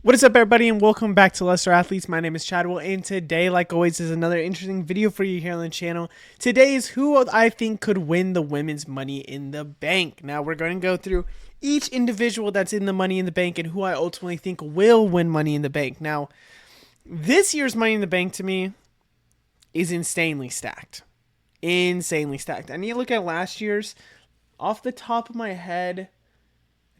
What is up, everybody, and welcome back to Lesser Athletes. My name is Chadwell, and today, like always, is another interesting video for you here on the channel. Today is who I think could win the women's Money in the Bank. Now, we're going to go through each individual that's in the Money in the Bank and who I ultimately think will win Money in the Bank. Now, this year's Money in the Bank, to me, is insanely stacked. Insanely stacked. I need to look at last year's. Off the top of my head,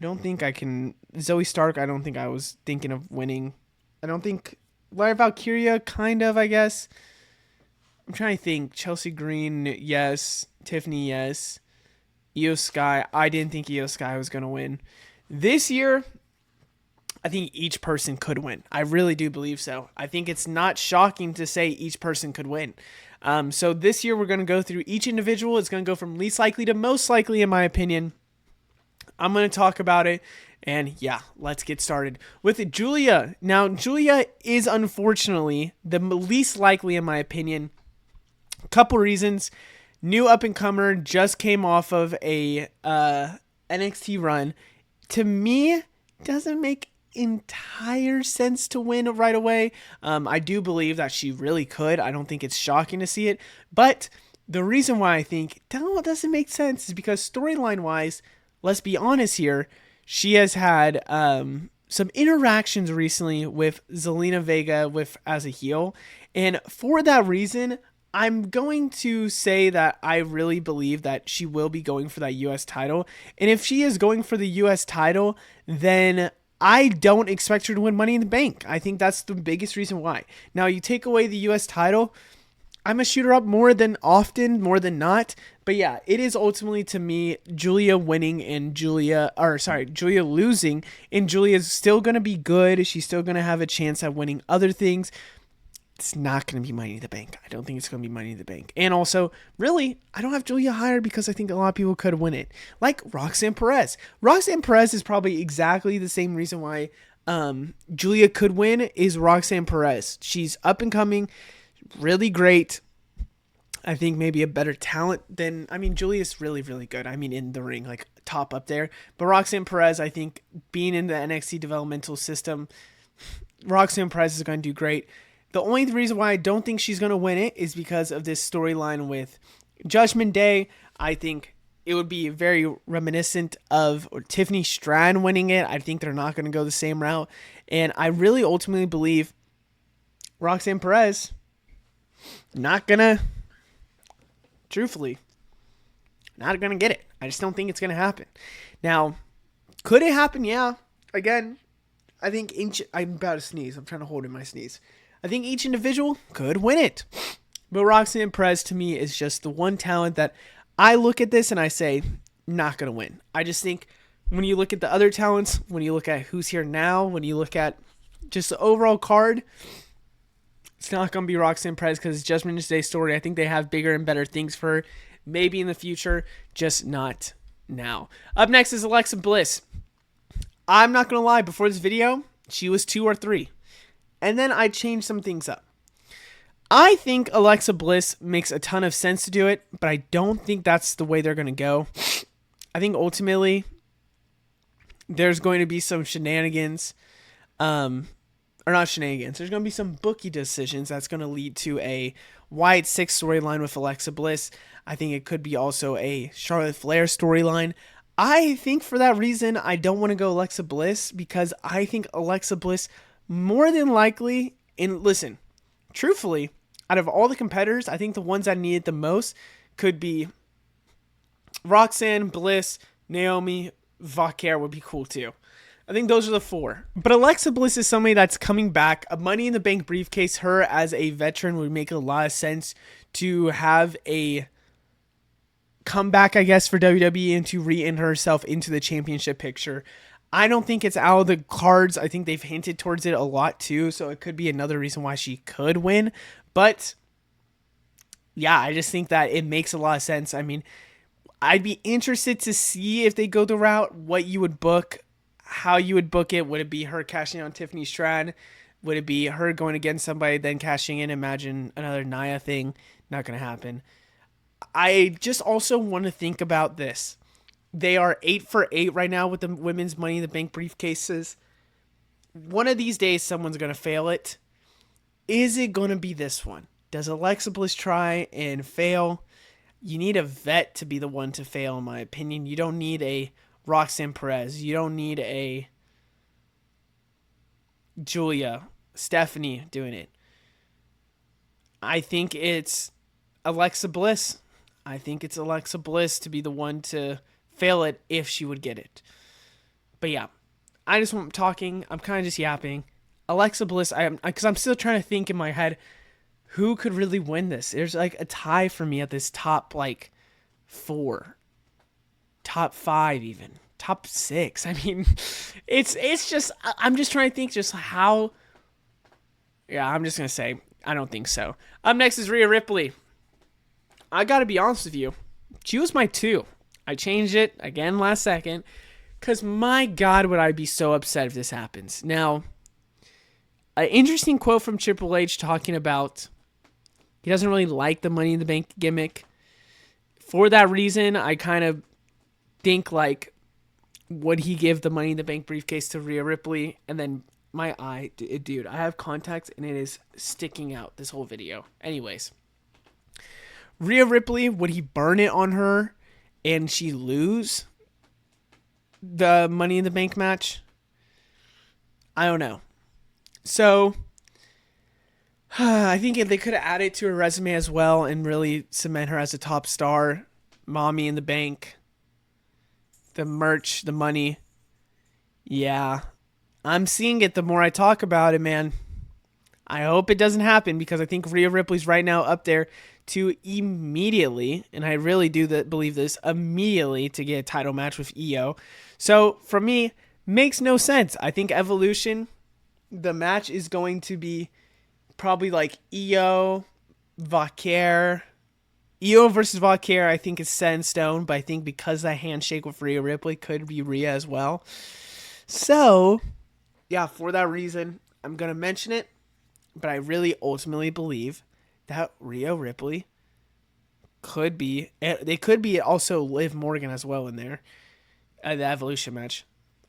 I don't think I can. Zoe Stark, I don't think I was thinking of winning. I don't think. Lara Valkyria, kind of, I guess. I'm trying to think. Chelsea Green, yes. Tiffany, yes. Io Sky, I didn't think Io Sky was going to win. This year, I think each person could win. I really do believe so. I think it's not shocking to say each person could win. So this year, we're going to go through each individual. It's going to go from least likely to most likely, in my opinion. I'm going to talk about it, and yeah, let's get started with Julia. Now, Julia is unfortunately the least likely, in my opinion. A couple reasons. New up-and-comer, just came off of a NXT run. To me, doesn't make entire sense to win right away. I do believe that she really could. I don't think it's shocking to see it, but the reason why I think that doesn't make sense is because storyline-wise, let's be honest here, she has had some interactions recently with Zelina Vega as a heel. And for that reason, I'm going to say that I really believe that she will be going for that U.S. title. And if she is going for the U.S. title, then I don't expect her to win Money in the Bank. I think that's the biggest reason why. Now, you take away the U.S. title, I'm a shooter up more than not. But yeah, it is ultimately, to me, Julia winning and Julia losing, and Julia's still going to be good. She's still going to have a chance at winning other things. It's not going to be Money in the Bank. I don't think it's going to be Money in the Bank. And also, really, I don't have Julia higher because I think a lot of people could win it. Like Roxanne Perez. Roxanne Perez is probably exactly the same reason why Julia could win is Roxanne Perez. She's up and coming. Really great. I think maybe a better talent than, Julia's really, really good. In the ring, like top up there. But Roxanne Perez, I think being in the NXT developmental system, Roxanne Perez is going to do great. The only reason why I don't think she's going to win it is because of this storyline with Judgment Day. I think it would be very reminiscent of Tiffany Stratton winning it. I think they're not going to go the same route. And I really ultimately believe Roxanne Perez not gonna get it. I just don't think it's gonna happen. Now, could it happen? Yeah. Again, I think I'm about to sneeze. I'm trying to hold in my sneeze. I think each individual could win it. But Roxanne Perez, to me, is just the one talent that I look at this and I say, not gonna win. I just think when you look at the other talents, when you look at who's here now, when you look at just the overall card, it's not going to be Roxanne Perez because it's Judgment Day story. I think they have bigger and better things for her. Maybe in the future, just not now. Up next is Alexa Bliss. I'm not going to lie. Before this video, she was 2 or 3. And then I changed some things up. I think Alexa Bliss makes a ton of sense to do it, but I don't think that's the way they're going to go. I think ultimately, there's going to be some shenanigans. Or not shenanigans. There's going to be some bookie decisions that's going to lead to a Wyatt Six storyline with Alexa Bliss. I think it could be also a Charlotte Flair storyline. I think for that reason, I don't want to go Alexa Bliss because I think Alexa Bliss more than likely, and listen, truthfully, out of all the competitors, I think the ones that need it the most could be Roxanne, Bliss, Naomi, Valkyria would be cool too. I think those are the 4. But Alexa Bliss is somebody that's coming back. A Money in the Bank briefcase, her as a veteran would make a lot of sense to have a comeback, I guess, for WWE and to re-enter herself into the championship picture. I don't think it's out of the cards. I think they've hinted towards it a lot too, so it could be another reason why she could win. But yeah, I just think that it makes a lot of sense. I'd be interested to see if they go the route, what you would book, how you would book it. Would it be her cashing on Tiffany Stratton? Would it be her going against somebody, then cashing in? Imagine another Nia thing. Not going to happen. I just also want to think about this. They are 8 for 8 right now with the women's Money in the Bank briefcases. one of these days someone's going to fail it. Is it going to be this one? Does Alexa Bliss try and fail? You need a vet to be the one to fail, in my opinion. You don't need a Roxanne Perez. You don't need a Julia, Stephanie doing it. I think it's Alexa Bliss. I think it's Alexa Bliss to be the one to fail it if she would get it. But yeah, I just want talking. I'm kind of just yapping. Alexa Bliss, because I'm still trying to think in my head, who could really win this? There's like a tie for me at this top like 4, top 5 even, top 6. I mean, it's just, I'm just trying to think just how. Yeah, I'm just gonna say I don't think so. Up next is Rhea Ripley. I gotta be honest with you, she was my 2. I changed it again last second because my God, would I be so upset if this happens. Now, an interesting quote from Triple H talking about he doesn't really like the Money in the Bank gimmick. For that reason, I kind of think like, would he give the Money in the Bank briefcase to Rhea Ripley? And then my eye, dude, I have contacts and it is sticking out this whole video. Anyways, Rhea Ripley, would he burn it on her and she lose the Money in the Bank match? I don't know. So, I think if they could have added to her resume as well and really cement her as a top star, Mommy in the Bank, the merch, the money. Yeah, I'm seeing it the more I talk about it, man. I hope it doesn't happen because I think Rhea Ripley's right now up there to immediately, and I really do believe this, immediately to get a title match with Io. So, for me, makes no sense. I think Evolution, the match is going to be probably like Io, Vaquer. Io versus Vaquer, I think, is set in stone, but I think because that handshake with Rhea Ripley could be Rhea as well. So, yeah, for that reason, I'm going to mention it, but I really ultimately believe that Rhea Ripley could be, they could be also Liv Morgan as well in there, the Evolution match.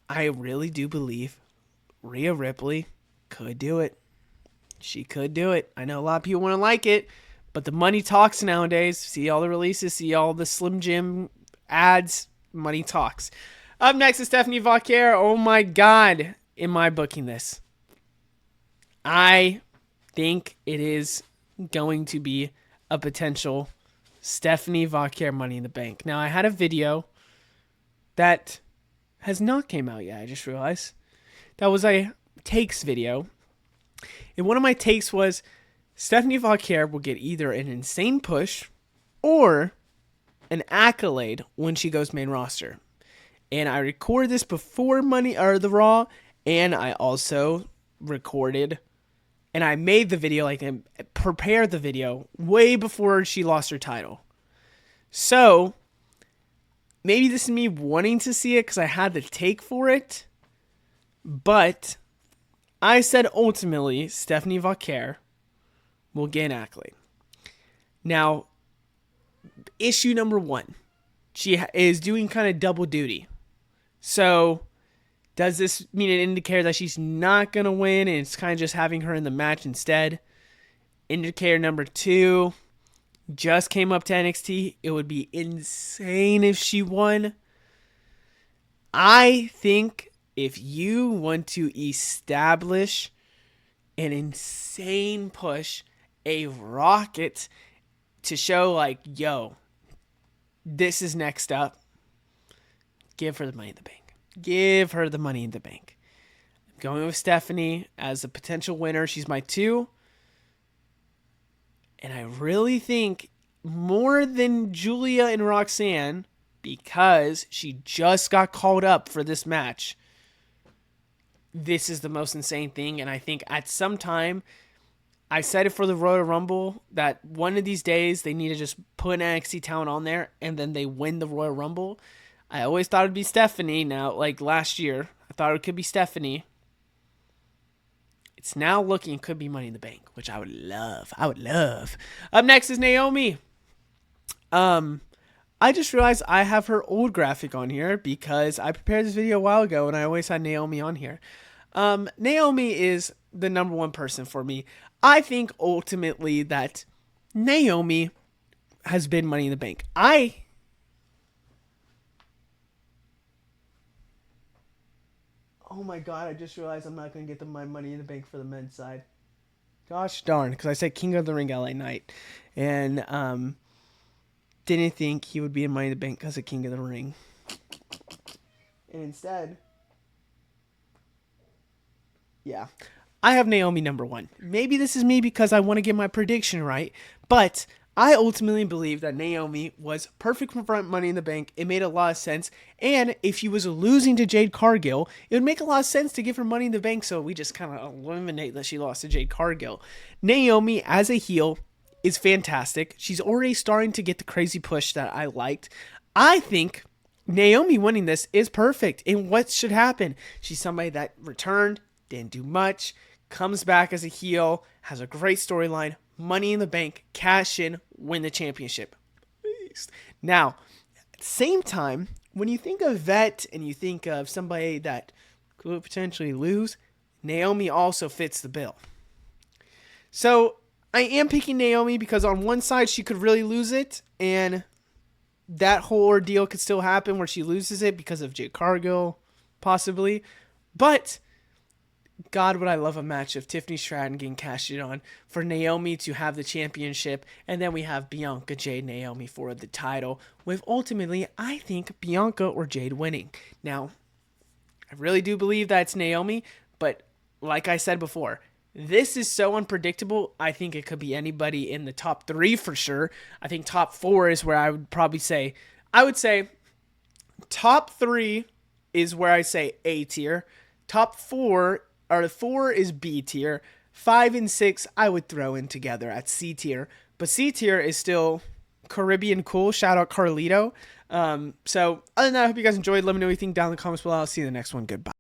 I really do believe Rhea Ripley could do it. She could do it. I know a lot of people want to like it, but the money talks nowadays. See all the releases, see all the Slim Jim ads, money talks. Up next is Stephanie Vaquer. Oh my God, am I booking this? I think it is going to be a potential Stephanie Vaquer Money in the Bank. Now, I had a video that has not came out yet, I just realized. That was a takes video. And one of my takes was Stephanie Vaquer will get either an insane push or an accolade when she goes main roster. And I recorded this before the Raw, and I also recorded and I made the video, like, and prepared the video way before she lost her title. So, maybe this is me wanting to see it because I had the take for it. But I said ultimately Stephanie Vaquer will get an accolade. Now, issue number 1. She is doing kind of double duty. So, does this mean an indicator that she's not going to win and it's kind of just having her in the match instead? Indicator number 2 just came up to NXT. It would be insane if she won. I think if you want to establish an insane push, a rocket to show like, yo, this is next up, give her the Money in the Bank. Give her the Money in the Bank. I'm going with Stephanie as a potential winner. She's my 2. And I really think more than Julia and Roxanne, because she just got called up for this match, this is the most insane thing. And I think at some time, I said it for the Royal Rumble, that one of these days they need to just put an NXT talent on there and then they win the Royal Rumble. I always thought it'd be Stephanie. Now, like last year, I thought it could be Stephanie. It's now looking could be Money in the Bank, which I would love. I would love. Up next is Naomi. I just realized I have her old graphic on here because I prepared this video a while ago and I always had Naomi on here. Naomi is the number one person for me. I think ultimately that Naomi has been Money in the Bank. Oh my god, I just realized I'm not going to get my Money in the Bank for the men's side. Gosh darn, because I said King of the Ring LA Knight. And didn't think he would be in Money in the Bank because of King of the Ring. And instead, yeah, I have Naomi number one. Maybe this is me because I want to get my prediction right, but I ultimately believe that Naomi was perfect for Money in the Bank. It made a lot of sense. And if she was losing to Jade Cargill, it would make a lot of sense to give her Money in the Bank. So we just kind of eliminate that she lost to Jade Cargill. Naomi, as a heel, is fantastic. She's already starting to get the crazy push that I liked. I think Naomi winning this is perfect. And what should happen? She's somebody that returned, didn't do much, comes back as a heel, has a great storyline, Money in the Bank, cash in, win the championship. Now, at the same time, when you think of Vet and you think of somebody that could potentially lose, Naomi also fits the bill. So I am picking Naomi because on one side she could really lose it, and that whole ordeal could still happen where she loses it because of Jade Cargill, possibly. But God, would I love a match of Tiffany Stratton getting cashed in on for Naomi to have the championship, and then we have Bianca, Jade, Naomi for the title, with ultimately, I think, Bianca or Jade winning. Now, I really do believe that it's Naomi, but like I said before, this is so unpredictable. I think it could be anybody in the top three for sure. I think top four is where I would probably say, I would say top three is where I say A tier. Top four is B tier. 5 and 6 I would throw in together at C tier. But C tier is still Caribbean cool. Shout out Carlito. So other than that, I hope you guys enjoyed. Let me know what you think down in the comments below. I'll see you in the next one. Goodbye.